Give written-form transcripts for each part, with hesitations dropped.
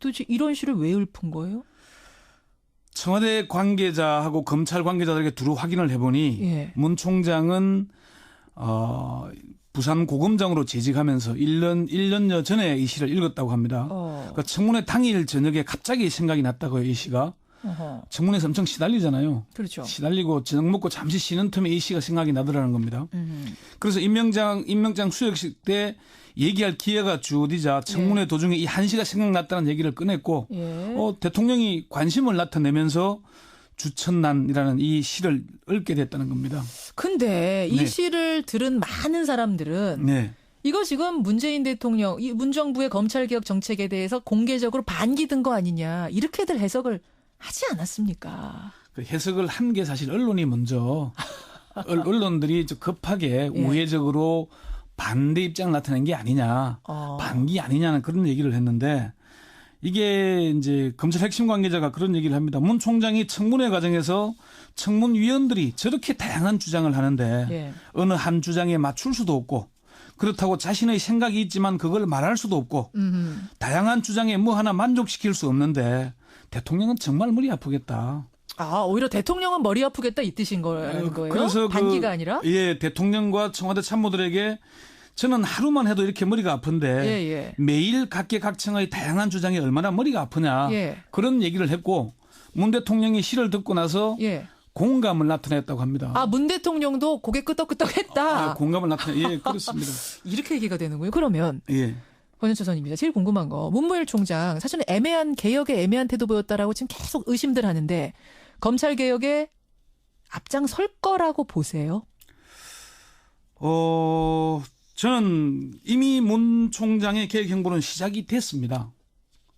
도대체 이런 시를 왜 읊은 거예요? 청와대 관계자하고 검찰 관계자들에게 두루 확인을 해보니 예. 문 총장은 부산 고검장으로 재직하면서 1년여 전에 이 시를 읽었다고 합니다. 그러니까 청문회 당일 저녁에 갑자기 생각이 났다고요, 이 시가. 어허. 청문회에서 엄청 시달리잖아요. 그렇죠. 시달리고 저녁 먹고 잠시 쉬는 틈에 이 시가 생각이 나더라는 겁니다. 그래서 임명장 수여식 때 얘기할 기회가 주어지자 청문회 도중에 이 한 시가 생각났다는 얘기를 꺼냈고 예. 대통령이 관심을 나타내면서 주천난이라는 이 시를 읽게 됐다는 겁니다. 근데 이 네. 시를 들은 많은 사람들은 네. 이거 지금 문재인 대통령, 이 문정부의 검찰개혁 정책에 대해서 공개적으로 반기든 거 아니냐 이렇게들 해석을 하지 않았습니까? 그 해석을 한 게 사실 언론이 먼저 언론들이 급하게 우회적으로 반대 입장을 나타낸 게 아니냐, 반기 아니냐는 그런 얘기를 했는데 이게 이제 검찰 핵심 관계자가 그런 얘기를 합니다. 문 총장이 청문회 과정에서 청문위원들이 저렇게 다양한 주장을 하는데 예. 어느 한 주장에 맞출 수도 없고 그렇다고 자신의 생각이 있지만 그걸 말할 수도 없고 다양한 주장에 뭐 하나 만족시킬 수 없는데 대통령은 정말 머리 아프겠다. 오히려 대통령은 머리 아프겠다 이 뜻인 거예요? 그래서 반기가 아니라? 예, 대통령과 청와대 참모들에게 저는 하루만 해도 이렇게 머리가 아픈데 매일 각계각층의 다양한 주장에 얼마나 머리가 아프냐 그런 얘기를 했고 문 대통령이 시를 듣고 나서 공감을 나타냈다고 합니다. 문 대통령도 고개 끄덕끄덕했다. 공감을 예, 그렇습니다. 이렇게 얘기가 되는군요. 그러면 권현철 선임입니다. 제일 궁금한 거 문무일 총장 사실은 개혁에 애매한 태도 보였다라고 지금 계속 의심들 하는데 검찰 개혁에 앞장설 거라고 보세요? 저는 이미 문 총장의 개혁 행보는 시작이 됐습니다.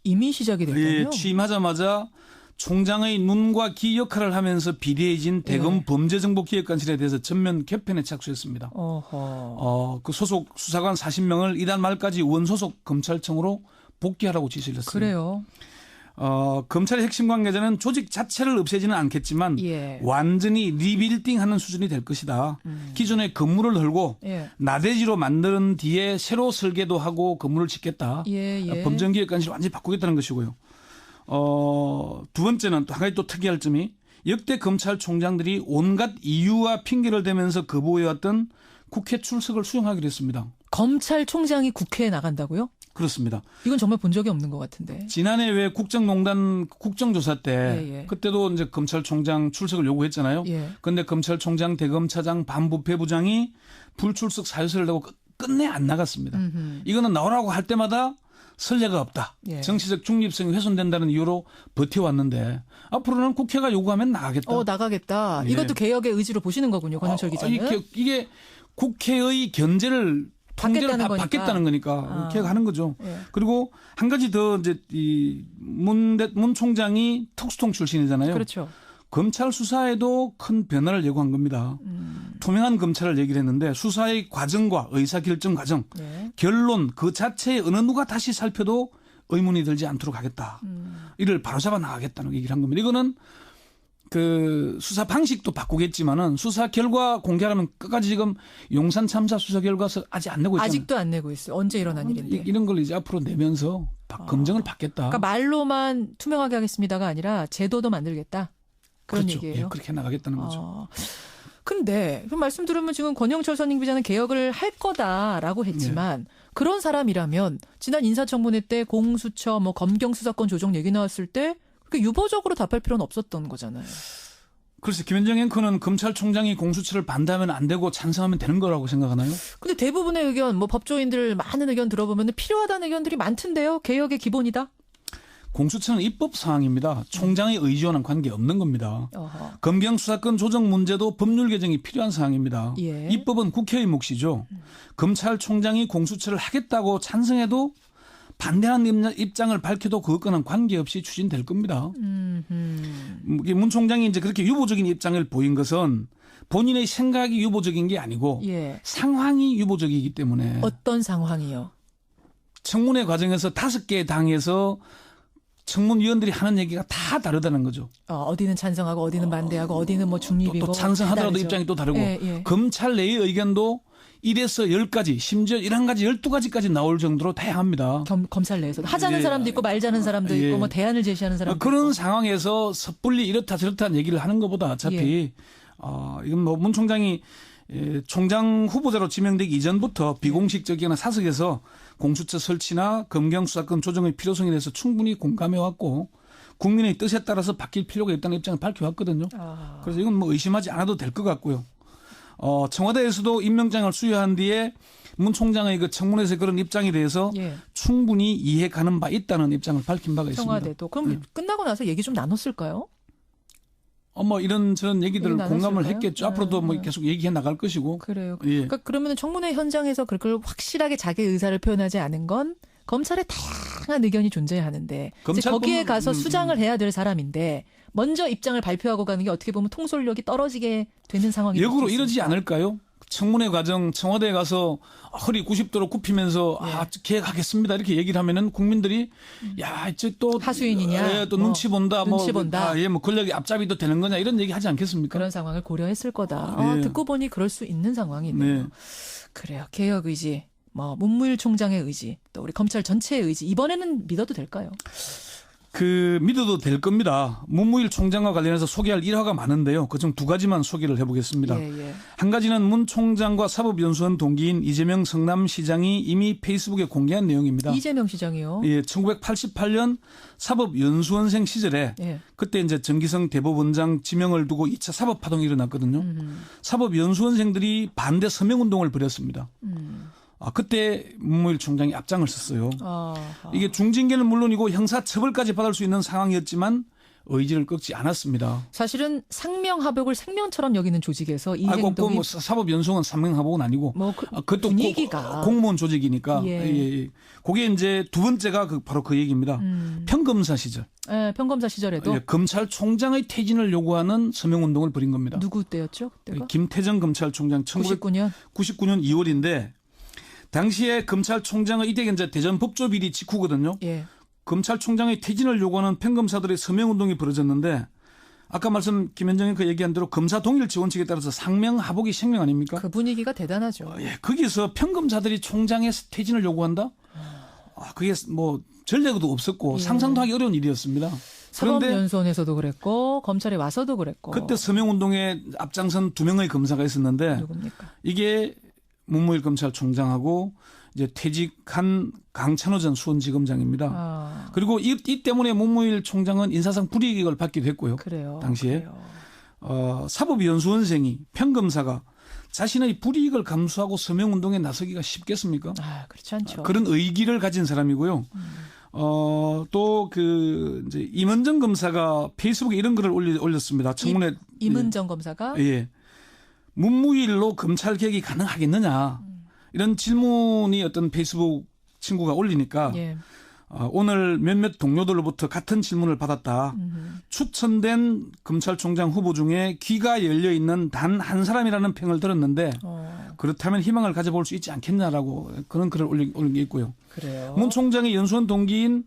이미 시작이 됐군요. 예, 취임하자마자 총장의 눈과 귀 역할을 하면서 비대해진 대검 범죄정보기획관실에 대해서 전면 개편에 착수했습니다. 그 소속 수사관 40명을 이달 말까지 원소속 검찰청으로 복귀하라고 지시를 했습니다. 그래요. 검찰의 핵심 관계자는 조직 자체를 없애지는 않겠지만 완전히 리빌딩하는 수준이 될 것이다. 기존의 건물을 헐고 나대지로 만든 뒤에 새로 설계도 하고 건물을 짓겠다. 범죄기획관실을 완전히 바꾸겠다는 것이고요. 두 번째는 또 한 가지 또 특이할 점이 역대 검찰총장들이 온갖 이유와 핑계를 대면서 거부해왔던 국회 출석을 수용하기로 했습니다. 검찰총장이 국회에 나간다고요? 그렇습니다. 이건 정말 본 적이 없는 것 같은데. 지난해 왜 국정농단 국정조사 때 그때도 이제 검찰총장 출석을 요구했잖아요. 그런데 검찰총장, 대검차장, 반부패부장이 불출석 사유서를 내고 끝내 안 나갔습니다. 이거는 나오라고 할 때마다 선례가 없다. 정치적 중립성이 훼손된다는 이유로 버텨왔는데 앞으로는 국회가 요구하면 나가겠다. 나가겠다. 이것도 개혁의 의지로 보시는 거군요. 권현철 기자는. 이게 국회의 통제를 받겠다는 거니까 개혁하는 거죠. 그리고 한 가지 더 이제 문 총장이 특수통 출신이잖아요. 그렇죠. 검찰 수사에도 큰 변화를 예고한 겁니다. 투명한 검찰을 얘기를 했는데 수사의 과정과 의사결정 과정, 결론 그 자체에 어느 누가 다시 살펴도 의문이 들지 않도록 하겠다. 이를 바로잡아 나가겠다는 얘기를 한 겁니다. 이거는 그 수사 방식도 바꾸겠지만은 수사 결과 공개하면 끝까지 지금 용산 참사 수사 결과서 아직 안 내고 있잖아요. 아직도 안 내고 있어요. 언제 일어난 일인데. 이런 걸 이제 앞으로 내면서 검증을 받겠다. 그러니까 말로만 투명하게 하겠습니다가 아니라 제도도 만들겠다. 그런 그렇죠. 얘기예요. 그렇게 나가겠다는 거죠. 근데 그 말씀 들으면 지금 권영철 선임 기자는 개혁을 할 거다라고 했지만 그런 사람이라면 지난 인사청문회 때 공수처 검경 수사권 조정 얘기 나왔을 때 그렇게 유보적으로 답할 필요는 없었던 거잖아요. 그래서 김현정 앵커는 검찰총장이 공수처를 반대하면 안 되고 찬성하면 되는 거라고 생각하나요? 근데 대부분의 의견, 법조인들 많은 의견 들어보면 필요하다는 의견들이 많던데요. 개혁의 기본이다. 공수처는 입법 사항입니다. 총장의 의지와는 관계없는 겁니다. 검경 수사권 조정 문제도 법률 개정이 필요한 사항입니다. 입법은 국회의 몫이죠. 검찰총장이 공수처를 하겠다고 찬성해도 반대하는 입장을 밝혀도 그것과는 관계없이 추진될 겁니다. 문 총장이 이제 그렇게 유보적인 입장을 보인 것은 본인의 생각이 유보적인 게 아니고 상황이 유보적이기 때문에. 어떤 상황이요? 청문회 과정에서 5개의 당에서 청문위원들이 하는 얘기가 다 다르다는 거죠. 어디는 찬성하고 어디는 반대하고 어디는 중립이고. 또 찬성하더라도 입장이 또 다르고. 검찰 내의 의견도 1에서 10가지, 심지어 11가지, 12가지까지 나올 정도로 다양합니다. 검찰 내에서도 하자는 예. 사람도 있고 말자는 사람도 예. 있고 뭐 대안을 제시하는 사람도 그런 있고. 상황에서 섣불리 이렇다 저렇다는 얘기를 하는 것보다 어차피 이건 뭐 문 총장이 총장 후보자로 지명되기 이전부터 비공식적이나 사석에서 공수처 설치나 검경 수사권 조정의 필요성에 대해서 충분히 공감해 왔고 국민의 뜻에 따라서 바뀔 필요가 있다는 입장을 밝혀왔거든요. 그래서 이건 뭐 의심하지 않아도 될 것 같고요. 청와대에서도 임명장을 수여한 뒤에 문 총장의 그 청문회에서 그런 입장에 대해서 충분히 이해 가는 바 있다는 입장을 밝힌 바가 있습니다. 청와대도. 그럼 끝나고 나서 얘기 좀 나눴을까요? 뭐 이런 저런 얘기들을 공감을 했겠죠. 앞으로도 뭐 네. 계속 얘기해 나갈 것이고. 그래요. 예. 그러니까 그러면 청문회 현장에서 그걸 확실하게 자기 의사를 표현하지 않은 건 검찰의 다양한 의견이 존재하는데 이제 거기에 가서 수장을 해야 될 사람인데 먼저 입장을 발표하고 가는 게 어떻게 보면 통솔력이 떨어지게 되는 상황이 역으로 이러지 않을까요? 청문회 과정 청와대에 가서 허리 90도로 굽히면서 계획하겠습니다 이렇게 얘기를 하면은 국민들이 야 이제 또 하수인이냐 또 눈치 본다 눈치 본다 뭐 권력이 앞잡이도 되는 거냐 이런 얘기 하지 않겠습니까? 그런 상황을 고려했을 거다. 듣고 보니 그럴 수 있는 상황이네요. 네. 그래요. 개혁 의지, 뭐 문무일 총장의 의지, 또 우리 검찰 전체의 의지 이번에는 믿어도 될까요? 믿어도 될 겁니다. 문무일 총장과 관련해서 소개할 일화가 많은데요. 그중 두 가지만 소개를 해보겠습니다. 한 가지는 문 총장과 사법연수원 동기인 이재명 성남시장이 이미 페이스북에 공개한 내용입니다. 이재명 시장이요? 예, 1988년 사법연수원생 시절에 그때 이제 정기성 대법원장 지명을 두고 2차 사법파동이 일어났거든요. 사법연수원생들이 반대 서명운동을 벌였습니다. 그때 문무일 총장이 앞장을 섰어요. 이게 중징계는 물론이고 형사처벌까지 받을 수 있는 상황이었지만 의지를 꺾지 않았습니다. 사실은 상명하복을 생명처럼 여기는 조직에서 이 행동이 뭐 사법연수원 상명하복은 아니고 그것도 분위기가 공무원 조직이니까 그게 이제 두 번째가 바로 그 얘기입니다. 평검사 시절. 네, 평검사 시절에도 검찰총장의 퇴진을 요구하는 서명운동을 벌인 겁니다. 누구 때였죠? 그때가? 김태정 검찰총장 99년 2월인데 당시에 검찰총장의 이때 이제 대전 법조비리 직후거든요. 검찰총장의 퇴진을 요구하는 평검사들의 서명운동이 벌어졌는데 아까 김현정이 그 얘기한 대로 검사 동일 지원칙에 따라서 상명하복이 생명 아닙니까? 그 분위기가 대단하죠. 거기서 평검사들이 총장의 퇴진을 요구한다? 그게 뭐 전례도 없었고 상상도 하기 어려운 일이었습니다. 사법연수원에서도 그랬고 검찰에 와서도 그랬고. 그때 서명운동에 앞장선 2명의 검사가 있었는데 누굽니까? 이게 문무일 검찰총장하고 이제 퇴직한 강찬호 전 수원지검장입니다. 그리고 이 때문에 문무일 총장은 인사상 불이익을 받기도 했고요. 그래요. 당시에 사법연수원생이 평검사가 자신의 불이익을 감수하고 서명운동에 나서기가 쉽겠습니까? 그렇지 않죠. 그런 의기를 가진 사람이고요. 또 이제 임은정 검사가 페이스북에 이런 글을 올렸습니다. 청문회 임은정 검사가 문무일로 검찰 개혁이 가능하겠느냐 이런 질문이 어떤 페이스북 친구가 올리니까 오늘 몇몇 동료들로부터 같은 질문을 받았다. 추천된 검찰총장 후보 중에 귀가 열려 있는 단 한 사람이라는 평을 들었는데 그렇다면 희망을 가져볼 수 있지 않겠냐라고 그런 글을 올린 게 있고요. 그래요. 문 총장의 연수원 동기인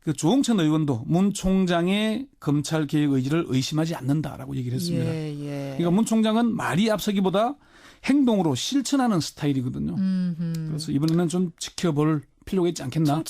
그 조홍천 의원도 문 총장의 검찰 개혁 의지를 의심하지 않는다라고 얘기를 했습니다. 그러니까 문 총장은 말이 앞서기보다 행동으로 실천하는 스타일이거든요. 그래서 이번에는 좀 지켜볼 필요가 있지 않겠나.